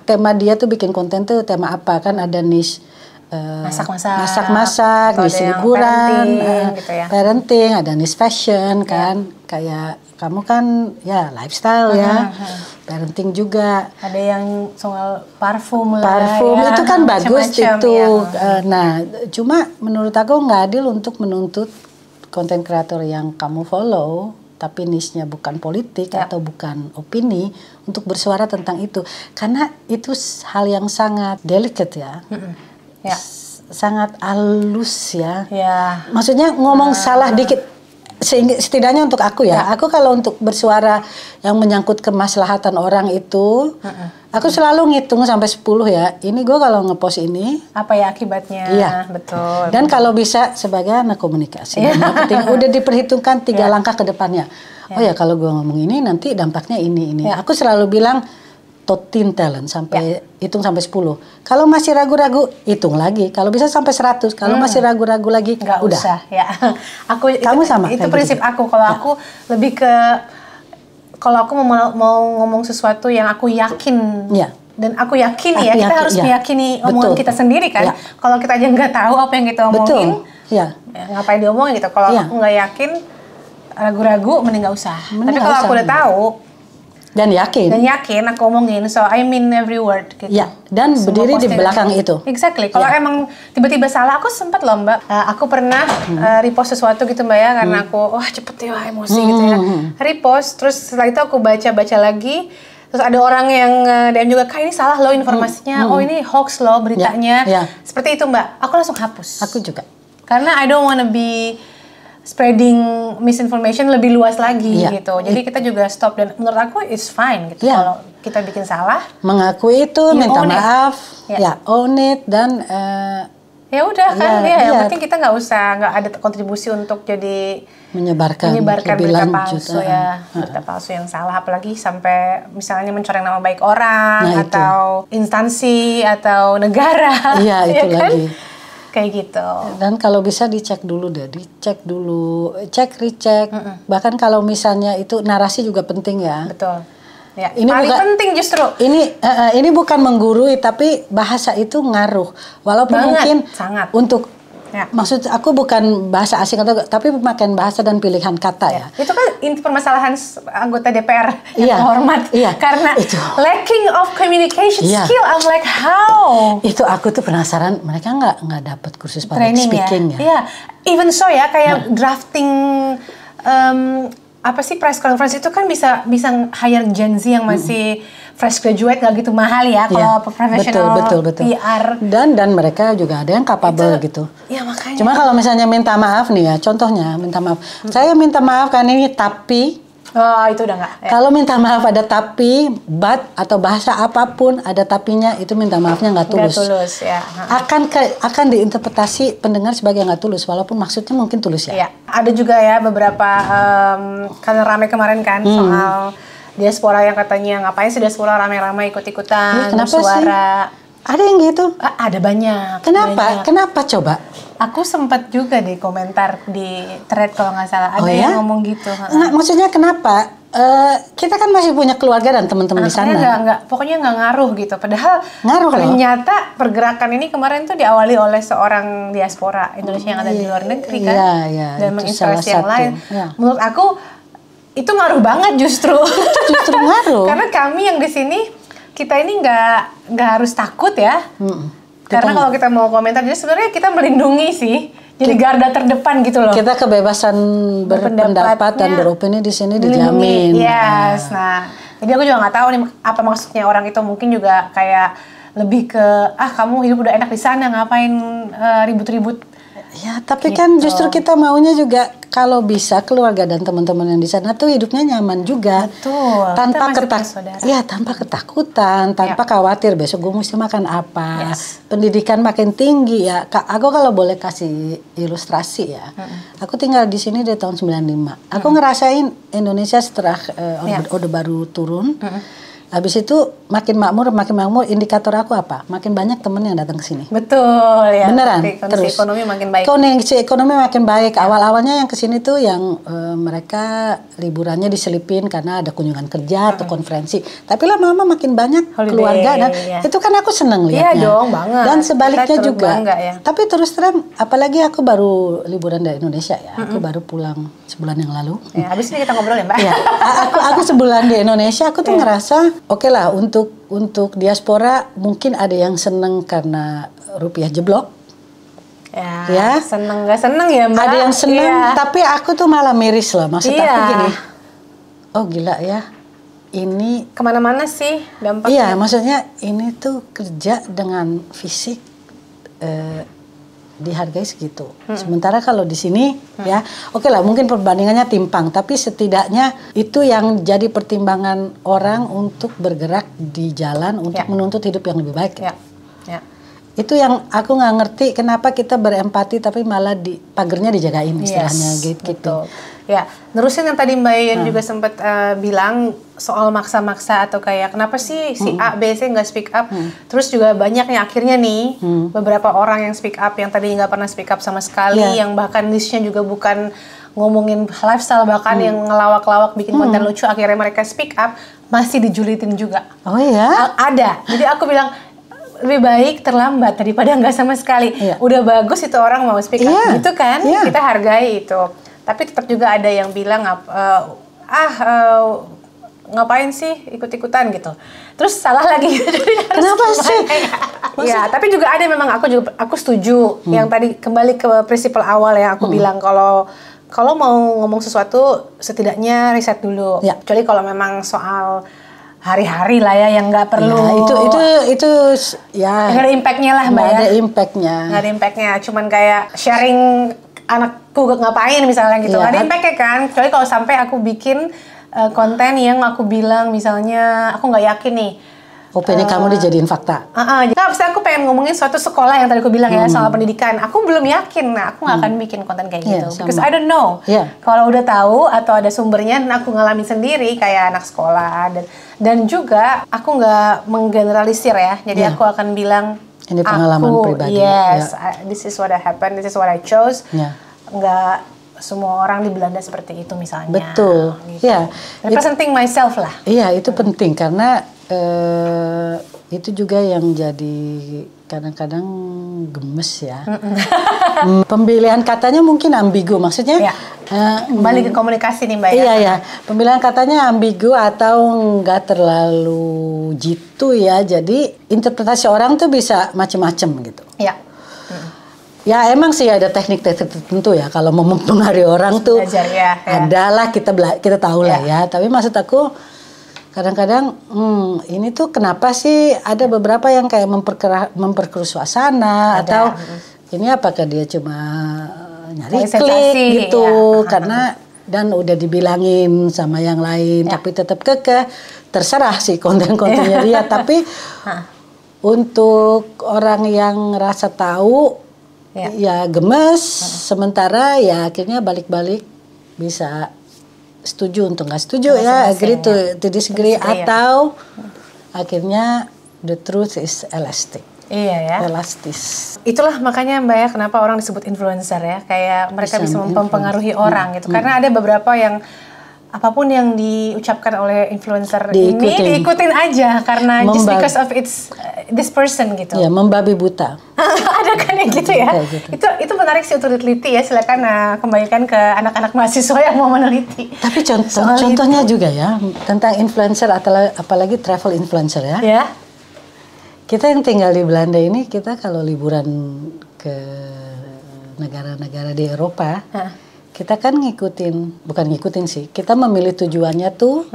tema dia tuh bikin konten tuh tema apa, kan ada niche masak-masak, niche liburan, parenting, ada niche fashion kan, kayak kamu kan ya lifestyle ya, parenting juga. Ada yang soal parfum ya, itu kan bagus itu. Ya. Nah, cuma menurut aku nggak adil untuk menuntut konten kreator yang kamu follow tapi niche-nya bukan politik atau bukan opini untuk bersuara tentang itu, karena itu hal yang sangat delicate ya. Sangat halus ya. Maksudnya ngomong salah dikit, setidaknya untuk aku ya, aku kalau untuk bersuara yang menyangkut kemaslahatan orang itu, aku selalu ngitung sampai 10 ya. Ini gue kalau ngepost ini apa ya akibatnya? Betul. Dan kalau bisa sebagai anak komunikasi dan marketing udah diperhitungkan 3 langkah ke depannya. Oh ya, kalau gue ngomong ini nanti dampaknya ini. Aku selalu bilang totin talent sampai hitung sampai 10. Kalau masih ragu-ragu, hitung lagi. Kalau bisa sampai 100. Kalau masih ragu-ragu lagi, nggak udah. Usah, ya. Kamu sama. Itu prinsip gitu. Aku. Kalau aku lebih ke, kalau aku mau ngomong sesuatu yang aku yakin. Dan aku yakin kita harus meyakini omongan kita sendiri kan. Kalau kita aja nggak tahu apa yang kita omongin, ngapain diomongin gitu. Kalau aku nggak yakin, ragu-ragu, mending nggak usah. Tapi kalau aku udah tahu dan yakin aku omongin, so I mean every word gitu. Dan berdiri di belakang itu. Exactly. Kalau emang tiba-tiba salah, aku sempat loh Mbak, aku pernah repost sesuatu gitu Mbak ya, karena aku cepet ya emosi gitu ya. Repost, terus setelah itu aku baca lagi, terus ada orang yang DM juga, Kak ini salah loh informasinya, oh ini hoax loh beritanya. Seperti itu Mbak, aku langsung hapus. Aku juga. Karena I don't wanna be spreading misinformation lebih luas lagi gitu. Jadi kita juga stop, dan menurut aku it's fine gitu. Kalau kita bikin salah, mengakui itu, minta maaf, own it, dan ya udah kan, yang penting kita nggak ada kontribusi untuk jadi menyebarkan berita palsu berita palsu yang salah, apalagi sampai misalnya mencoreng nama baik orang atau instansi atau negara. Itu kan? lagi. Kayak gitu. Dan kalau bisa dicek dulu, recheck. Bahkan kalau misalnya itu narasi juga penting ya. Betul. Ini paling penting justru. Ini bukan menggurui, tapi bahasa itu ngaruh. Walaupun mungkin sangat. Untuk maksud aku bukan bahasa asing tapi pemakaian bahasa dan pilihan kata ya. Itu kan inti permasalahan anggota DPR yang terhormat. Karena lacking of communication skill. I'm like, how? Itu aku tuh penasaran, mereka nggak dapat kursus public speaking ya? Even so ya, kayak drafting press conference itu kan bisa hire Gen Z yang masih fresh graduate, nggak gitu mahal ya kalau profesional betul. PR. Dan mereka juga ada yang capable gitu. Makanya. Cuma kalau misalnya minta maaf nih ya, contohnya minta maaf. Saya minta maaf kan ini tapi. Itu udah nggak. Kalau minta maaf ada tapi, but atau bahasa apapun ada tapinya, itu minta maafnya nggak tulus. Nggak tulus ya. Akan diinterpretasi pendengar sebagai nggak tulus, walaupun maksudnya mungkin tulus ya. Ada juga ya beberapa karena ramai kemarin kan soal diaspora yang katanya ngapain sih diaspora rame-rame ikut-ikutan bersuara. Ada yang gitu? Ada banyak. Kenapa coba? Aku sempat juga di komentar di thread kalau nggak salah. Ada yang ngomong gitu. Maksudnya kenapa? Kita kan masih punya keluarga dan teman-teman di sana. Pokoknya nggak ngaruh gitu. Padahal ngaruh ternyata pergerakan ini kemarin tuh diawali oleh seorang diaspora Indonesia yang ada di luar negeri kan. Dan menginspirasi yang lain. Menurut aku itu ngaruh banget justru. Justru ngaruh. Karena kami yang di sini, kita ini nggak harus takut ya. Karena kalau kita mau komentar, jadi sebenarnya kita melindungi sih. Jadi garda terdepan gitu loh. Kita kebebasan berpendapat dan beropini di sini dijamin. Nah, jadi aku juga nggak tahu nih apa maksudnya orang itu. Mungkin juga kayak lebih ke kamu hidup udah enak di sana, ngapain ribut-ribut Ya, tapi kan justru kita maunya juga kalau bisa keluarga dan teman-teman yang di sana tuh hidupnya nyaman juga. Betul. Tanpa tanpa ketakutan, tanpa khawatir besok gue mesti makan apa. Pendidikan makin tinggi ya. Aku kalau boleh kasih ilustrasi ya. Aku tinggal di sini dari tahun 95. Aku ngerasain Indonesia setelah Orde Baru turun. Habis itu makin makmur, indikator aku apa? Makin banyak temen yang datang ke sini. Betul ya. Beneran. Kondisi ekonomi makin baik. Kondisi ekonomi makin baik. Awal-awalnya yang ke sini tuh yang mereka liburannya diselipin karena ada kunjungan kerja atau konferensi. Tapi lama-lama makin banyak keluarga dan itu kan aku seneng lihatnya. Iya dong, banget. Dan sebaliknya juga. Bangga, ya. Tapi terus terang, apalagi aku baru liburan dari Indonesia ya. Aku baru pulang sebulan yang lalu. Ya, habis ini kita ngobrol ya Mbak. Ya, aku sebulan di Indonesia, aku tuh ngerasa oke lah untuk diaspora mungkin ada yang seneng karena rupiah jeblok. Ya, seneng nggak seneng ya Mbak. Ada yang seneng, tapi aku tuh malah miris loh. Maksud aku gini, oh gila ya, ini kemana-mana sih dampaknya. Iya, maksudnya ini tuh kerja dengan fisik dihargai segitu. Sementara kalau di sini ya, oke lah mungkin perbandingannya timpang, tapi setidaknya itu yang jadi pertimbangan orang untuk bergerak di jalan untuk menuntut hidup yang lebih baik. Itu yang aku nggak ngerti kenapa kita berempati tapi malah pagernya dijagain istilahnya gitu. Ya, nerusin yang tadi Mbak Yan juga sempat bilang soal maksa-maksa atau kayak kenapa sih si A, B, C nggak speak up. Terus juga banyak yang akhirnya nih beberapa orang yang speak up yang tadi nggak pernah speak up sama sekali, yang bahkan niche-nya juga bukan ngomongin lifestyle, bahkan yang ngelawak-lawak bikin konten lucu, akhirnya mereka speak up masih dijulitin juga. Oh iya? Ada. Jadi aku bilang lebih baik terlambat daripada nggak sama sekali. Udah bagus itu orang mau speak up gitu kan, kita hargai itu. Tapi tetap juga ada yang bilang ngapain sih ikut-ikutan gitu. Terus salah lagi. Kenapa sih? Ya, tapi juga ada memang aku setuju yang tadi kembali ke prinsip awal yang aku bilang kalau mau ngomong sesuatu setidaknya riset dulu. Kecuali kalau memang soal hari-hari lah ya yang nggak perlu. Itu ya. Nggak ada impactnya lah Mbak ya. Nggak ada impactnya. Cuman kayak sharing anakku ngapain misalnya gitu. Nggak ada impactnya kan. Kecuali kalau sampai aku bikin konten yang aku bilang misalnya aku nggak yakin nih. Opini kamu dijadiin fakta. Misalnya aku pengen ngomongin suatu sekolah yang tadi aku bilang ya soal pendidikan. Aku belum yakin, aku nggak akan bikin konten kayak gitu. Because I don't know. Kalau udah tahu atau ada sumbernya dan aku ngalamin sendiri kayak anak sekolah dan juga aku nggak menggeneralisir ya. Jadi aku akan bilang ini pengalaman pribadi. This is what happened, this is what I chose. Nggak semua orang di Belanda seperti itu misalnya. Betul. Gitu. Representing myself lah. Iya, itu penting karena itu juga yang jadi kadang-kadang gemes ya. Pemilihan katanya mungkin ambigu, maksudnya kembali ke komunikasi nih Mbak ya. Iya, pemilihan katanya ambigu atau nggak terlalu jitu ya, jadi interpretasi orang tuh bisa macem-macem gitu. Ya emang sih ada teknik-teknik tertentu ya kalau mau mempengaruhi orang tuh adalah kita tahu lah ya. Tapi maksud aku kadang-kadang ini tuh kenapa sih ada beberapa yang kayak memperkeruh suasana atau ini apakah dia cuma nyari klik gitu karena dan udah dibilangin sama yang lain tapi tetap terserah sih konten-kontennya dia tapi untuk orang yang ngerasa tahu ya gemes sementara ya akhirnya balik-balik bisa setuju untuk nggak setuju agree to disagree atau akhirnya the truth is elastic. Elastis. Itulah makanya Mbak ya kenapa orang disebut influencer ya, kayak mereka bisa mempengaruhi orang gitu. Karena ada beberapa yang apapun yang diucapkan oleh influencer ini diikutin aja karena just because of this person gitu. Ya, membabi buta. Ada kan yang gitu ya. Gitu. Itu menarik sih untuk diteliti ya. Silakan kembalikan ke anak-anak mahasiswa yang mau meneliti. Tapi contohnya juga ya tentang influencer atau apalagi travel influencer ya. Kita yang tinggal di Belanda ini kita kalau liburan ke negara-negara di Eropa kita kan bukan ngikutin sih, kita memilih tujuannya tuh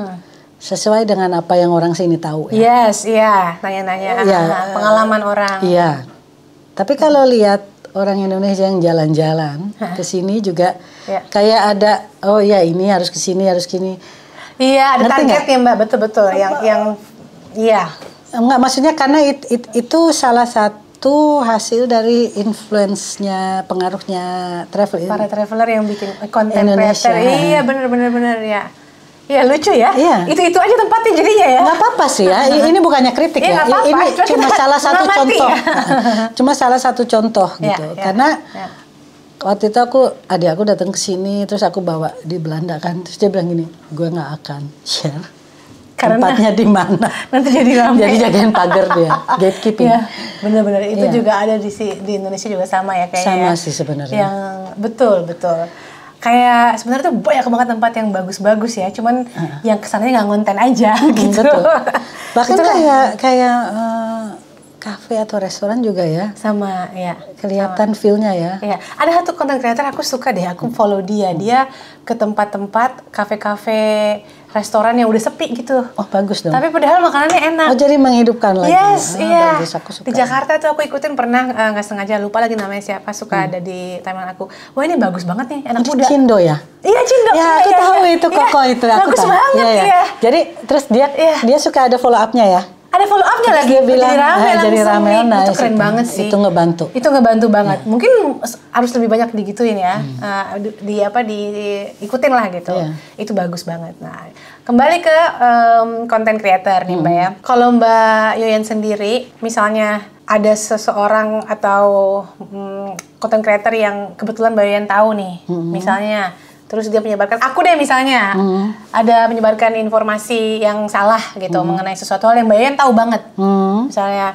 sesuai dengan apa yang orang sini tahu ya. Nanya-nanya pengalaman orang. Tapi kalau lihat orang Indonesia yang jalan-jalan ke sini juga Ya. kayak ada oh ya ini harus ke sini harus gini. Iya, ada Ngerti targetnya Mbak, betul-betul. Yang iya. Enggak, maksudnya karena itu salah satu hasil dari influence-nya, pengaruhnya travel Para traveler yang bikin konten Indonesia. creator. Iya, bener ya. Iya, lucu ya. Iya. Itu aja tempatnya jadinya ya. Nggak apa-apa sih ya, ini bukannya kritik Iya, ya. nggak apa-apa. Ini Cuma cuma kita salah satu mengamati contoh. ya. Cuma salah satu contoh Iya, gitu. iya, Karena iya. waktu itu adik aku datang ke sini, terus aku bawa di Belanda kan, terus dia bilang gini, gue nggak akan share Karena tempatnya di mana. nanti jadi ramai. Jadi jagain pagar dia, gatekeeping. Iya, benar-benar itu Iya. juga ada di Indonesia juga sama ya kayaknya. Sama ya. sih sebenarnya. Yang betul. Kayak sebenarnya tuh banyak banget tempat yang bagus-bagus ya, cuman yang kesannya nggak ngonten aja gitu. Betul. Bahkan Itulah. kayak kafe atau restoran juga ya. Sama ya. Kelihatan feel-nya ya. Iya, ada satu content creator aku suka deh, aku follow dia. Dia ke tempat-tempat kafe-kafe, restoran yang udah sepi gitu. Oh bagus dong. Tapi padahal makanannya enak. Oh jadi menghidupkan lagi. Yes, iya. Bagus, aku suka. Di Jakarta tuh aku ikutin pernah nggak sengaja lupa lagi namanya siapa, suka ada di timeline aku. Wah ini bagus banget nih, anak Ini muda. Cindo ya? Iya Cindo. Ya aku iya, tahu iya. itu Koko Iya, itu aku bagus tahu. banget Iya, iya. Jadi terus dia suka ada follow up-nya ya? Ada follow up-nya Terus lagi. dia bilang, jadi langsung rame, nih. nice Itu keren itu. banget sih. Itu ngebantu. Itu ngebantu banget. Mungkin harus lebih banyak digituin ya. Diikutin lah gitu. Iya. Itu bagus banget. Nah, kembali ke content creator nih Mbak ya. Kalau Mbak Yoyan sendiri, misalnya ada seseorang atau content creator yang kebetulan Mbak Yoyan tahu nih, misalnya. Terus dia menyebarkan, aku deh misalnya, ada menyebarkan informasi yang salah gitu mengenai sesuatu hal yang Mbak Yoyan tahu banget. Misalnya,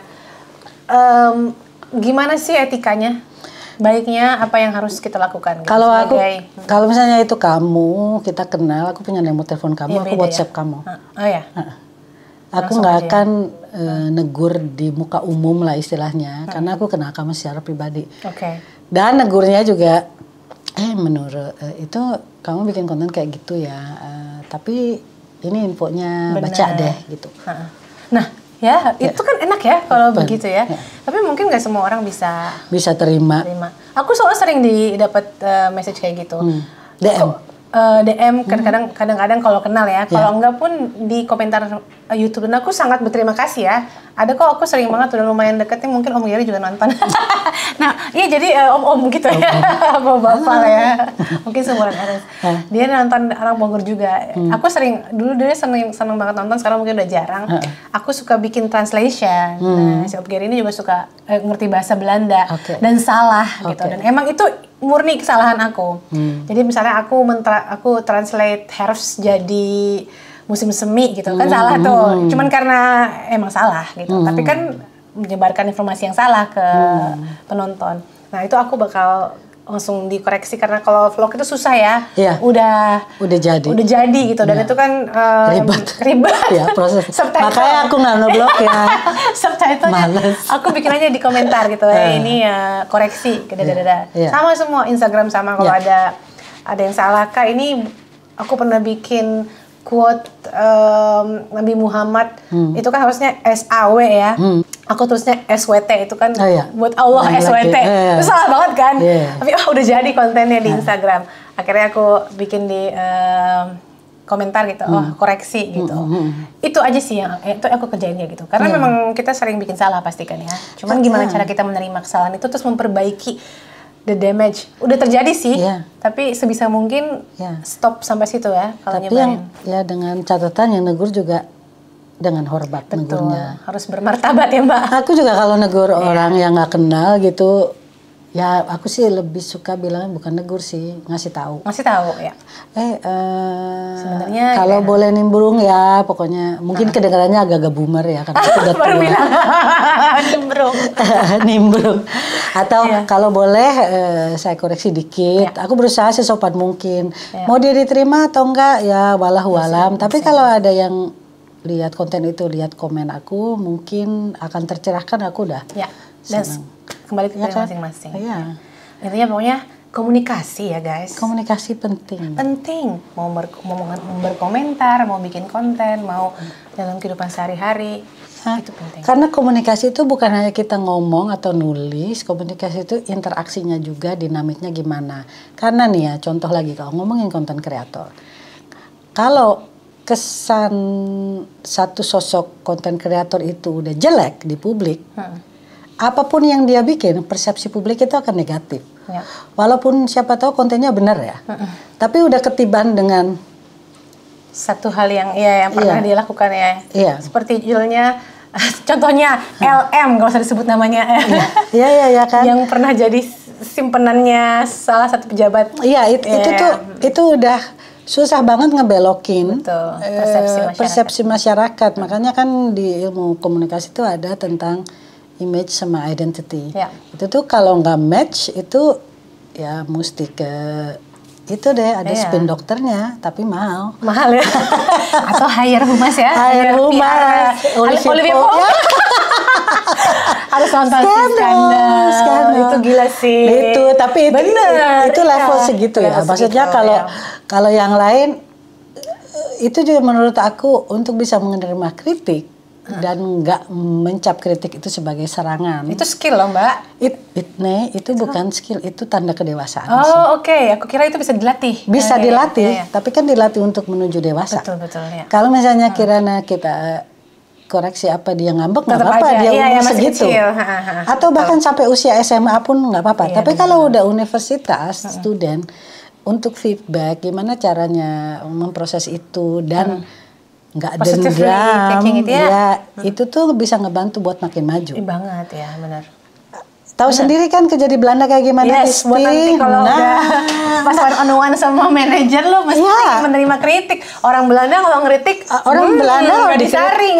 gimana sih etikanya? Baiknya apa yang harus kita lakukan? Gitu, Kalau misalnya itu kamu, kita kenal, aku punya nomor telepon kamu, Iya, aku beda WhatsApp ya? kamu. Oh ya? Aku Langsung nggak aja. akan negur di muka umum lah istilahnya, karena aku kenal kamu secara pribadi. Oke. Dan negurnya juga, menurut itu kamu bikin konten kayak gitu ya, tapi ini infonya Benar. baca deh gitu. Nah, ya itu kan enak ya kalau Betul. begitu ya. Ya. Tapi mungkin nggak semua orang bisa Bisa terima. terima. Aku soalnya sering dapat message kayak gitu. DM. DM kadang-kadang kalau kenal ya. Kalau enggak pun di komentar YouTube. Dan aku sangat berterima kasih ya. Ada kok aku sering banget udah lumayan deket nih, mungkin Om Gary juga nonton. Nah, iya jadi om-om gitu ya. Bapak lah ya. Mungkin seumuran Ares. Dia nonton orang Bogor juga. Aku dulu dia seneng banget nonton, sekarang mungkin udah jarang. Aku suka bikin translation. Nah, si Om Gary ini juga suka ngerti bahasa Belanda Oke. dan salah gitu. Dan emang itu murni kesalahan aku. Jadi misalnya aku translate herfst jadi musim semi gitu kan salah tuh. Cuman karena emang salah gitu. Tapi kan menyebarkan informasi yang salah ke penonton. Nah, itu aku bakal langsung dikoreksi karena kalau vlog itu susah ya. Iya. Udah jadi gitu dan itu kan ribet. Ya, proses. Subtitle. Makanya aku nggak ngeblok ya. Subtitlenya Males. aku bikin aja di komentar gitu ini ya koreksi dada. Iya. Sama semua Instagram sama kalau ada yang salah Kak, ini aku pernah bikin quote Nabi Muhammad itu kan harusnya SAW ya. Aku tulisnya SWT itu kan buat Allah SWT. Itu salah banget kan? Tapi udah jadi kontennya di Instagram. Akhirnya aku bikin di komentar gitu, koreksi gitu. Itu aja sih yang itu aku kerjain ya gitu. Karena memang kita sering bikin salah pasti kan ya. Cuman gimana cara kita menerima kesalahan itu terus memperbaiki the damage. Udah terjadi sih, tapi sebisa mungkin stop sampai situ ya kalau Tapi nyobain. ya dengan catatan yang negur juga dengan hormat. Betul, negurnya. harus bermartabat ya Mbak. Aku juga kalau negur orang yang nggak kenal gitu, ya aku sih lebih suka bilang bukan negur sih, ngasih tahu. Ngasih tahu ya. Sebenarnya kalau boleh nimbrung ya, pokoknya mungkin kedengarannya agak-agak boomer ya karena aku udah Baru tua. bilang nimbrung. Nimbrung. Atau kalau boleh saya koreksi dikit. Aku berusaha sesopan mungkin. Mau dia diterima atau enggak ya walahu alam. Tapi kalau ada yang lihat konten itu, lihat komen aku, mungkin akan tercerahkan, aku udah. Ya. Dan kembali ke masing-masing. Iya. Intinya pokoknya komunikasi ya guys. Komunikasi penting. Penting. Mau berkomentar, mau bikin konten, mau dalam kehidupan sehari-hari. Itu penting. Karena komunikasi itu bukan hanya kita ngomong atau nulis, komunikasi itu interaksinya juga, dinamiknya gimana. Karena nih ya, contoh lagi kalau ngomongin konten kreator. Kalau kesan satu sosok konten kreator itu udah jelek di publik, apapun yang dia bikin, persepsi publik itu akan negatif. Ya. Walaupun siapa tahu kontennya benar ya. Tapi udah ketiban dengan satu hal yang pernah dia lakukan ya. Iya. Seperti judulnya, contohnya LM, gak usah disebut namanya. Iya kan. Yang pernah jadi simpenannya salah satu pejabat. Iya, itu udah susah banget ngebelokin. Betul. Persepsi masyarakat. Makanya kan di ilmu komunikasi itu ada tentang image sama identity. Ya. Itu tuh kalau nggak match itu ya mesti ke itu deh, ada spin dokternya, tapi mahal. Mahal ya? Atau hire humas ya? Hire humas. Olivia Pope. Harus nonton skandal. Itu gila sih. Tapi itu level segitu ya. Maksudnya kalau yang lain, itu juga menurut aku untuk bisa menerima kritik, dan nggak mencap kritik itu sebagai serangan. Itu skill loh Mbak. Itu bukan skill, itu tanda kedewasaan. Oh oke. Aku kira itu bisa dilatih. Bisa dilatih, tapi kan dilatih untuk menuju dewasa. Betul ya. Kalau misalnya kirana kita koreksi apa dia ngambek, nggak apa-apa, dia umur segitu. Atau bahkan sampai usia SMA pun nggak apa-apa. Tapi kalau udah universitas, student, untuk feedback, gimana caranya memproses itu dan nggak dendam, itu tuh bisa ngebantu buat makin maju. Banget ya, benar. Tahu sendiri kan kerja di Belanda kayak gimana, Yes, buat nanti kalau udah pas one-on-one sama manajer lo mesti menerima kritik. Orang Belanda kalau ngeritik, Belanda nggak disaring.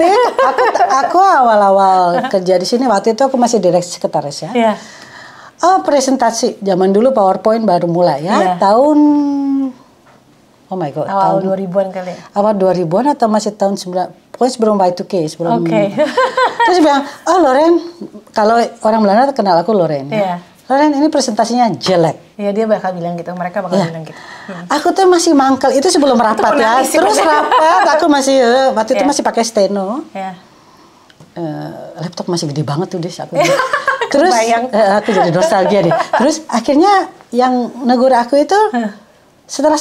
Aku awal-awal kerja di sini waktu itu aku masih direksi sekretaris ya. Yeah. Presentasi zaman dulu PowerPoint baru mulai ya, tahun oh my god, awal 2000-an kali. Awal 2000-an atau masih tahun 9, pokoknya sebelum Y2K, sebelum. Terus bilang, Loren, kalau orang Belanda kenal aku Loren. Yeah. Loren, ini presentasinya jelek. Iya, dia bakal bilang gitu, mereka bakal bilang gitu. Aku tuh masih mangkel, itu sebelum rapat ya. Terus rapat, aku masih, waktu itu masih pakai steno. Laptop masih gede banget tuh, aku. Terus, aku jadi nostalgia deh. Terus akhirnya yang negur aku itu, setelah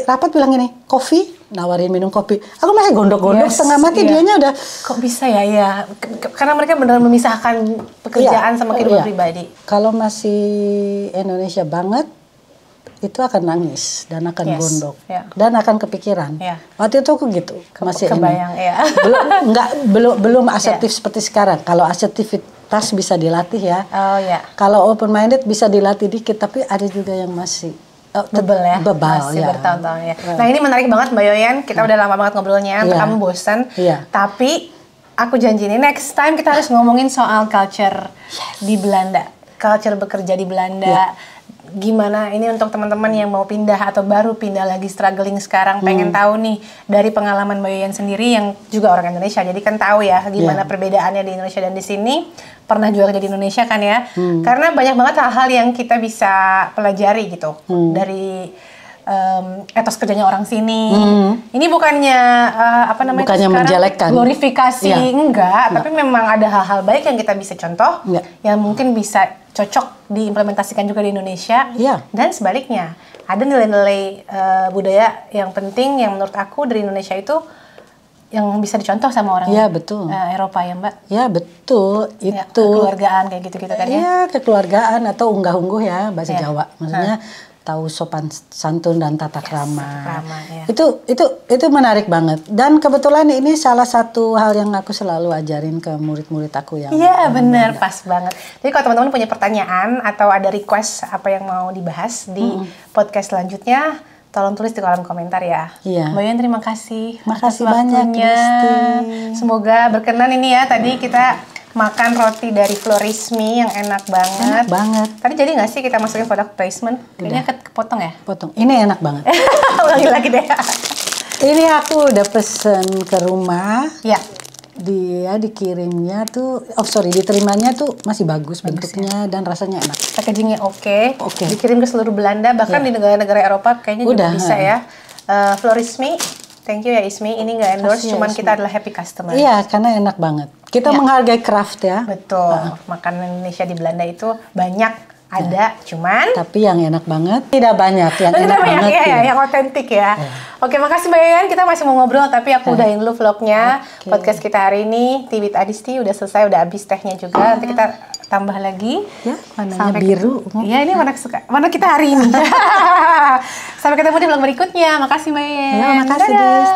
rapat bilang gini, kopi, nawarin minum kopi. Aku masih gondok-gondok setengah mati, dianya udah. Kok bisa ya? Karena mereka benar memisahkan pekerjaan sama kehidupan pribadi. Kalau masih Indonesia banget, itu akan nangis dan akan gondok dan akan kepikiran. Waktu itu aku gitu, masih kebayang belum asertif seperti sekarang. Kalau asertivitas bisa dilatih ya. Kalau open minded bisa dilatih dikit, tapi ada juga yang masih bebal masih bertahun-tahun ya. Nah ini menarik banget Mbak Yoyan, kita udah lama banget ngobrolnya, kamu bosan. Tapi aku janji nih next time kita harus ngomongin soal culture di Belanda, culture bekerja di Belanda. Gimana ini untuk teman-teman yang mau pindah atau baru pindah lagi struggling sekarang, pengen tahu nih dari pengalaman Mbak Yoyan sendiri yang juga orang Indonesia, jadi kan tahu ya gimana perbedaannya di Indonesia dan di sini. Pernah juga kerja di Indonesia kan ya, karena banyak banget hal-hal yang kita bisa pelajari gitu dari etos kerjanya orang sini. Ini bukannya bukannya menjelekkan, glorifikasi, enggak, tapi memang ada hal-hal baik yang kita bisa contoh, yang mungkin bisa cocok diimplementasikan juga di Indonesia, dan sebaliknya ada nilai-nilai budaya yang penting yang menurut aku dari Indonesia itu yang bisa dicontoh sama orang Eropa ya Mbak? Ya betul, itu kekeluargaan kayak gitu-gitu kan ya? Iya, kekeluargaan atau unggah-ungguh ya bahasa Jawa, maksudnya tahu sopan santun dan tata krama. Itu menarik banget. Dan kebetulan ini salah satu hal yang aku selalu ajarin ke murid-murid aku yang. Iya benar, pas banget. Jadi kalau teman-teman punya pertanyaan atau ada request apa yang mau dibahas di podcast selanjutnya, tolong tulis di kolom komentar ya. Mbak Yoyan terima kasih. Makasih banyak Kristi. Semoga berkenan ini ya. Tadi kita makan roti dari Florismi yang enak banget. Enak banget. Tadi jadi nggak sih kita masukin product placement? Kayaknya kepotong ya? Potong. Ini enak banget. Ulangi lagi deh. Ini aku udah pesen ke rumah. Ya. Dia dikirimnya tuh, diterimanya tuh masih bagus bentuknya dan rasanya enak. Packagingnya oke. Dikirim ke seluruh Belanda, bahkan di negara-negara Eropa kayaknya juga bisa ya. Florismi Thank you ya Ismi. Ini nggak endorse, Kasih ya, cuman Ismi. kita adalah happy customer. Iya, karena enak banget. Kita menghargai craft ya. Betul. Makanan Indonesia di Belanda itu banyak ada, cuman tapi yang enak banget tidak banyak, yang enak banget ya, yang otentik ya. Oke, makasih Mbak Yayan. Kita masih mau ngobrol, tapi aku udahin dulu vlognya. Podcast kita hari ini, Tea with Adisti udah selesai, udah habis tehnya juga. Nanti kita tambah lagi. Ya, warnanya biru. Iya, ini warna kita hari ini. Sampai ketemu di vlog berikutnya. Makasih Mbak Yayan. Ya, makasih Des.